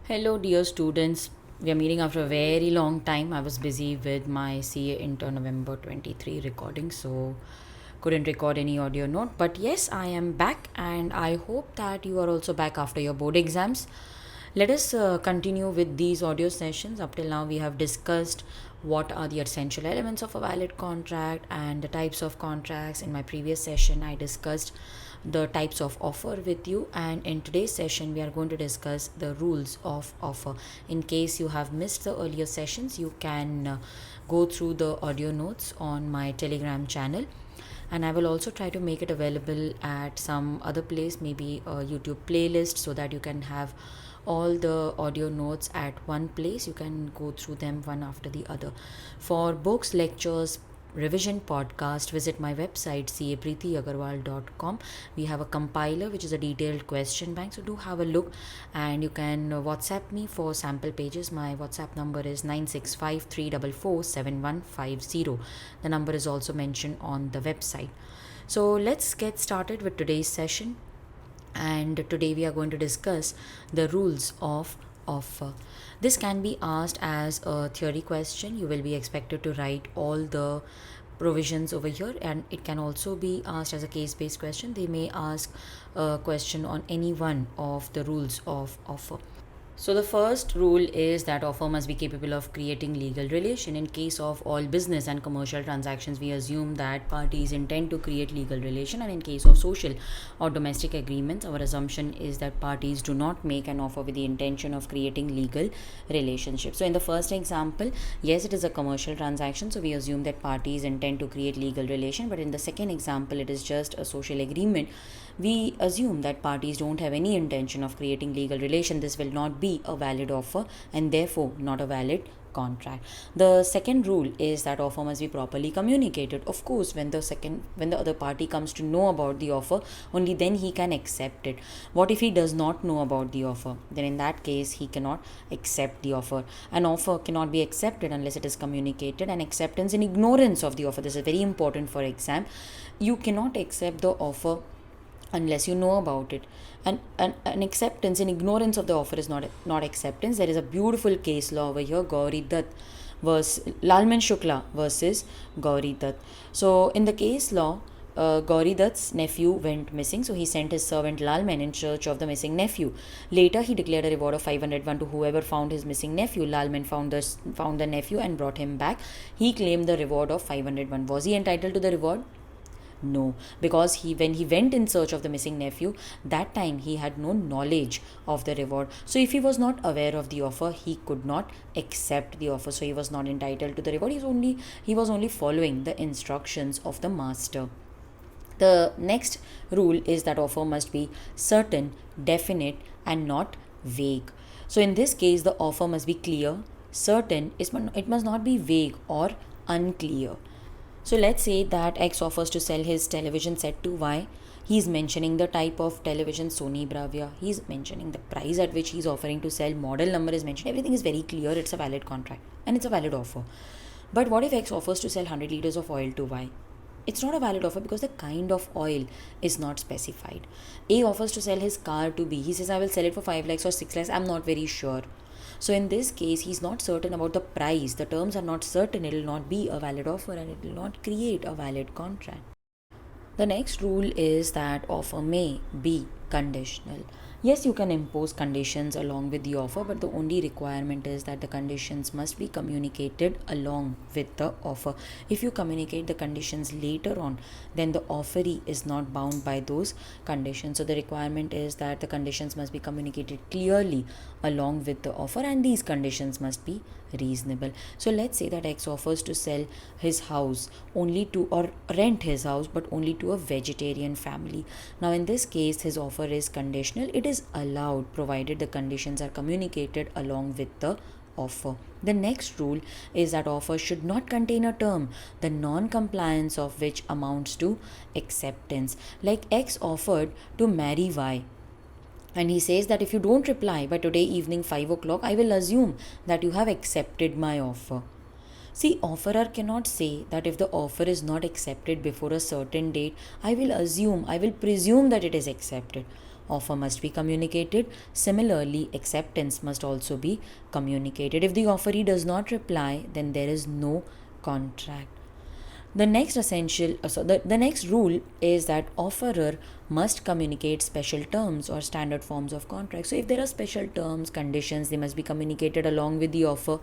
Hello, dear students. We are meeting after a very long time. I was busy with my CA intern November 23 recording, so couldn't record any audio note. But yes, I am back, and I hope that you are also back after your board exams. Let us continue with these audio sessions. Up till now, we have discussed what are the essential elements of a valid contract and the types of contracts. In my previous session, I discussed the types of offer with you, and in today's session we are going to discuss the rules of offer. In case you have missed the earlier sessions, you can go through the audio notes on my Telegram channel, and I will also try to make it available at some other place, maybe a YouTube playlist, so that you can have all the audio notes at one place. You can go through them one after the other. For books, lectures, revision podcast, visit my website capreetiaggarwal.com. We have a compiler which is a detailed question bank, so do have a look, and you can WhatsApp me for sample pages. My WhatsApp number is 9653447150. The number is also mentioned on the website. So let's get started with today's session, and today we are going to discuss the rules of offer. This can be asked as a theory question. You will be expected to write all the provisions over here, and it can also be asked as a case based question. They may ask a question on any one of the rules of offer. So the first rule is that offer must be capable of creating legal relation. In case of all business and commercial transactions, we assume that parties intend to create legal relation, and in case of social or domestic agreements, our assumption is that parties do not make an offer with the intention of creating legal relationship. So in the first example, yes, it is a commercial transaction, so we assume that parties intend to create legal relation, but in the second example, it is just a social agreement. We assume that parties don't have any intention of creating legal relation. This will not be a valid offer and therefore not a valid contract. The second rule is that offer must be properly communicated. Of course, when the other party comes to know about the offer, only then he can accept it. What if he does not know about the offer? Then in that case he cannot accept the offer. An offer cannot be accepted unless it is communicated, and acceptance in ignorance of the offer, this is very important for exam. You cannot accept the offer unless you know about it, and an acceptance in ignorance of the offer is not acceptance. There is a beautiful case law over here, Gauri Dutt versus Lalman Shukla versus Gauri Dutt. So in the case law, Gauri Dutt's nephew went missing, so he sent his servant Lalman in search of the missing nephew. Later he declared a reward of 501 to whoever found his missing nephew. Lalman found the nephew and brought him back. He claimed the reward of 501. Was he entitled to the reward? No, because when he went in search of the missing nephew, that time he had no knowledge of the reward. So if he was not aware of the offer, he could not accept the offer. So he was not entitled to the reward. He was only following the instructions of the master. The next rule is that offer must be certain, definite, and not vague. So in this case, the offer must be clear, certain. It must not be vague or unclear. So let's say that X offers to sell his television set to Y. He's mentioning the type of television, Sony Bravia. He's mentioning the price at which he's offering to sell. Model number is mentioned. Everything is very clear. It's a valid contract and it's a valid offer. But what if X offers to sell 100 liters of oil to Y? It's not a valid offer because the kind of oil is not specified. A offers to sell his car to B. He says, I will sell it for 5 lakhs or 6 lakhs. I'm not very sure. So in this case, he's not certain about the price. The terms are not certain. It will not be a valid offer and it will not create a valid contract. The next rule is that offer may be conditional. Yes, you can impose conditions along with the offer, but the only requirement is that the conditions must be communicated along with the offer. If you communicate the conditions later on, then the offeree is not bound by those conditions. So the requirement is that the conditions must be communicated clearly along with the offer, and these conditions must be reasonable. So let's say that X offers to sell his house only to, or rent his house, but only to a vegetarian family. Now in this case, his offer is conditional. It is allowed provided the conditions are communicated along with the offer. The next rule is that offer should not contain a term, the non-compliance of which amounts to acceptance. Like X offered to marry Y, and he says that if you don't reply by today evening 5 o'clock, I will assume that you have accepted my offer. See, offerer cannot say that if the offer is not accepted before a certain date, I will presume that it is accepted. offer must be communicated. Similarly, acceptance must also be communicated. If the offeree does not reply, then there is no contract. The next the next rule is that offerer must communicate special terms or standard forms of contract. So if there are special terms, conditions, they must be communicated along with the offer.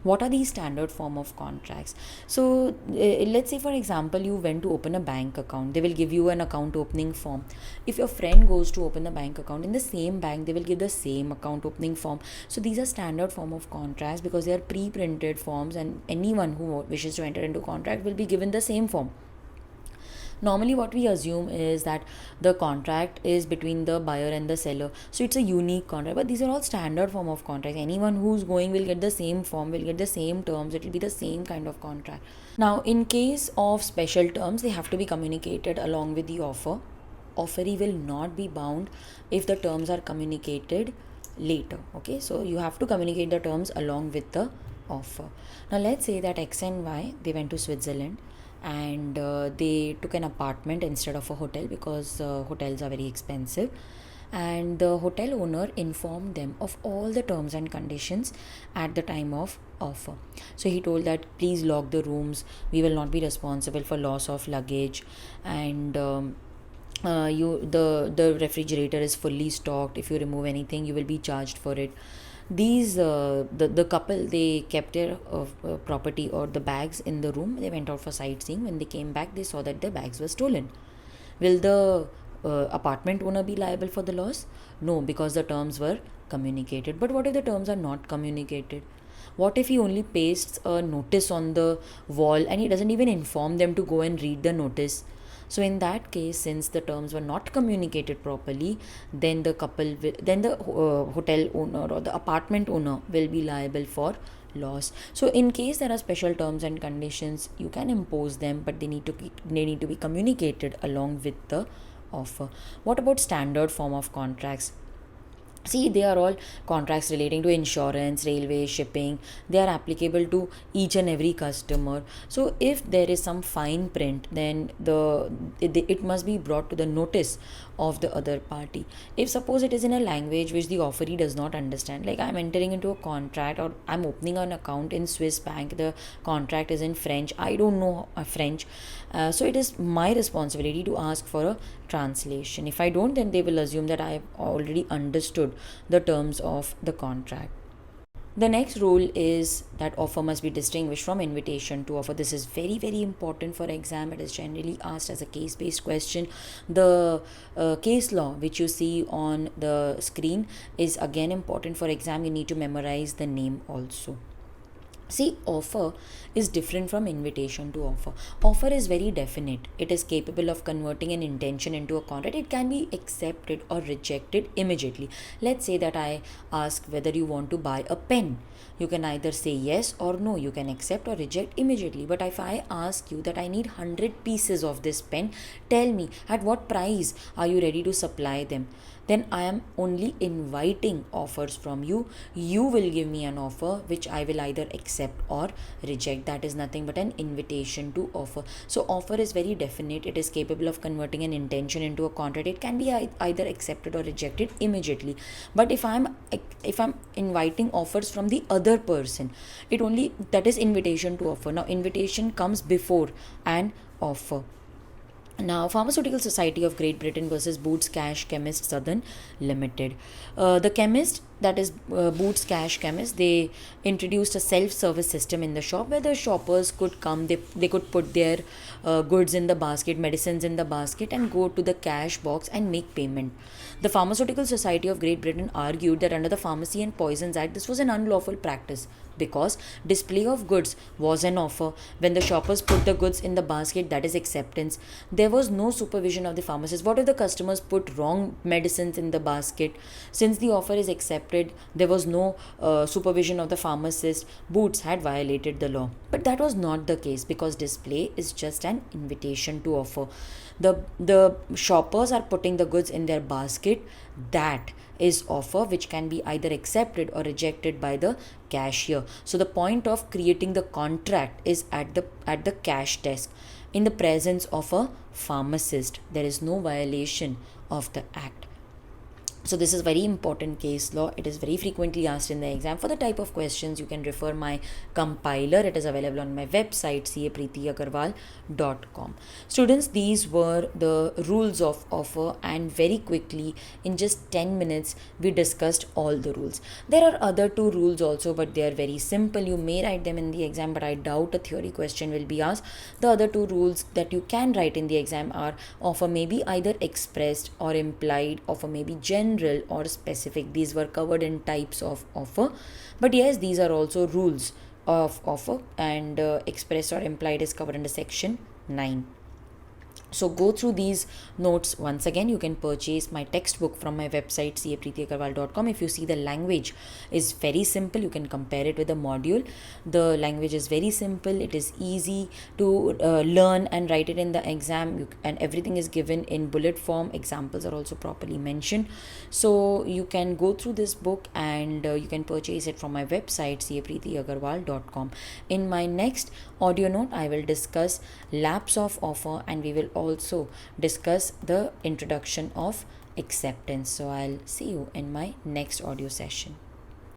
What are these standard form of contracts? So let's say, for example, you went to open a bank account. They will give you an account opening form. If your friend goes to open the bank account in the same bank, they will give the same account opening form. So these are standard form of contracts because they are pre-printed forms, and anyone who wishes to enter into contract will be given the same form. Normally what we assume is that the contract is between the buyer and the seller, so it's a unique contract, but these are all standard form of contracts. Anyone who's going will get the same form, will get the same terms, it will be the same kind of contract. Now in case of special terms, they have to be communicated along with the offer. Offeree will not be bound if the terms are communicated later. Okay, so you have to communicate the terms along with the offer. Now let's say that X and Y, they went to Switzerland, and they took an apartment instead of a hotel because hotels are very expensive, and the hotel owner informed them of all the terms and conditions at the time of offer. So he told that please lock the rooms, we will not be responsible for loss of luggage, and the refrigerator is fully stocked. If you remove anything, you will be charged for it. These the couple, they kept their property or the bags in the room. They went out for sightseeing. When they came back, they saw that their bags were stolen. Will the apartment owner be liable for the loss? No, because the terms were communicated. But what if the terms are not communicated? What if he only pastes a notice on the wall and he doesn't even inform them to go and read the notice? So in that case, since the terms were not communicated properly, then the hotel owner or the apartment owner will be liable for loss. So in case there are special terms and conditions, you can impose them, but they need to be communicated along with the offer. What about standard form of contracts? See, they are all contracts relating to insurance, railway, shipping. They are applicable to each and every customer. So if there is some fine print, then it must be brought to the notice of the other party. If suppose it is in a language which the offeree does not understand, like I'm entering into a contract or I'm opening an account in Swiss bank, the contract is in French, I don't know French, so it is my responsibility to ask for a translation. If I don't, then they will assume that I have already understood the terms of the contract. The next rule is that offer must be distinguished from invitation to offer. This is very, very important for exam. It is generally asked as a case-based question. The case law which you see on the screen is again important for exam. You need to memorize the name also. See, offer is different from invitation to offer. Offer is very definite. It is capable of converting an intention into a contract. It can be accepted or rejected immediately. Let's say that I ask whether you want to buy a pen. You can either say yes or no. You can accept or reject immediately. But if I ask you that I need 100 pieces of this pen, tell me at what price are you ready to supply them? Then I am only inviting offers from you. You will give me an offer which I will either accept or reject. That is nothing but an invitation to offer. So offer is very definite. It is capable of converting an intention into a contract. It can be either accepted or rejected immediately. But if I'm inviting offers from the other person, that is invitation to offer. Now invitation comes before an offer. Now, Pharmaceutical Society of Great Britain versus Boots Cash Chemist Southern Limited. The chemist, that is Boots Cash Chemist, they introduced a self-service system in the shop where the shoppers could come, they could put their goods in the basket, medicines in the basket, and go to the cash box and make payment. The Pharmaceutical Society of Great Britain argued that under the Pharmacy and Poisons Act, this was an unlawful practice because display of goods was an offer. When the shoppers put the goods in the basket, that is acceptance. There was no supervision of the pharmacist. What if the customers put wrong medicines in the basket? Since the offer is accepted, there was no supervision of the pharmacist. Boots had violated the law. But that was not the case because display is just an invitation to offer. The shoppers are putting the goods in their basket. That is offer which can be either accepted or rejected by the cashier. So the point of creating the contract is at the cash desk in the presence of a pharmacist. There is no violation of the act. So this is very important case law. It is very frequently asked in the exam. For the type of questions, you can refer my compiler. It is available on my website, capreetiaggarwal.com. Students, these were the rules of offer, and very quickly, in just 10 minutes, we discussed all the rules. There are other two rules also, but they are very simple. You may write them in the exam, but I doubt a theory question will be asked. The other two rules that you can write in the exam are offer may be either expressed or implied, offer may be general or specific. These were covered in types of offer, but yes, these are also rules of offer, and expressed or implied is covered under section 9. So go through these notes once again. You can purchase my textbook from my website capreetiaggarwal.com. If you see, the language is very simple. You can compare it with the module. The language is very simple. It is easy to learn and write it in the exam, and everything is given in bullet form. Examples are also properly mentioned. So you can go through this book, and you can purchase it from my website capreetiaggarwal.com. In my next audio note, I will discuss lapse of offer, and we will also discuss the introduction of acceptance. So I'll see you in my next audio session.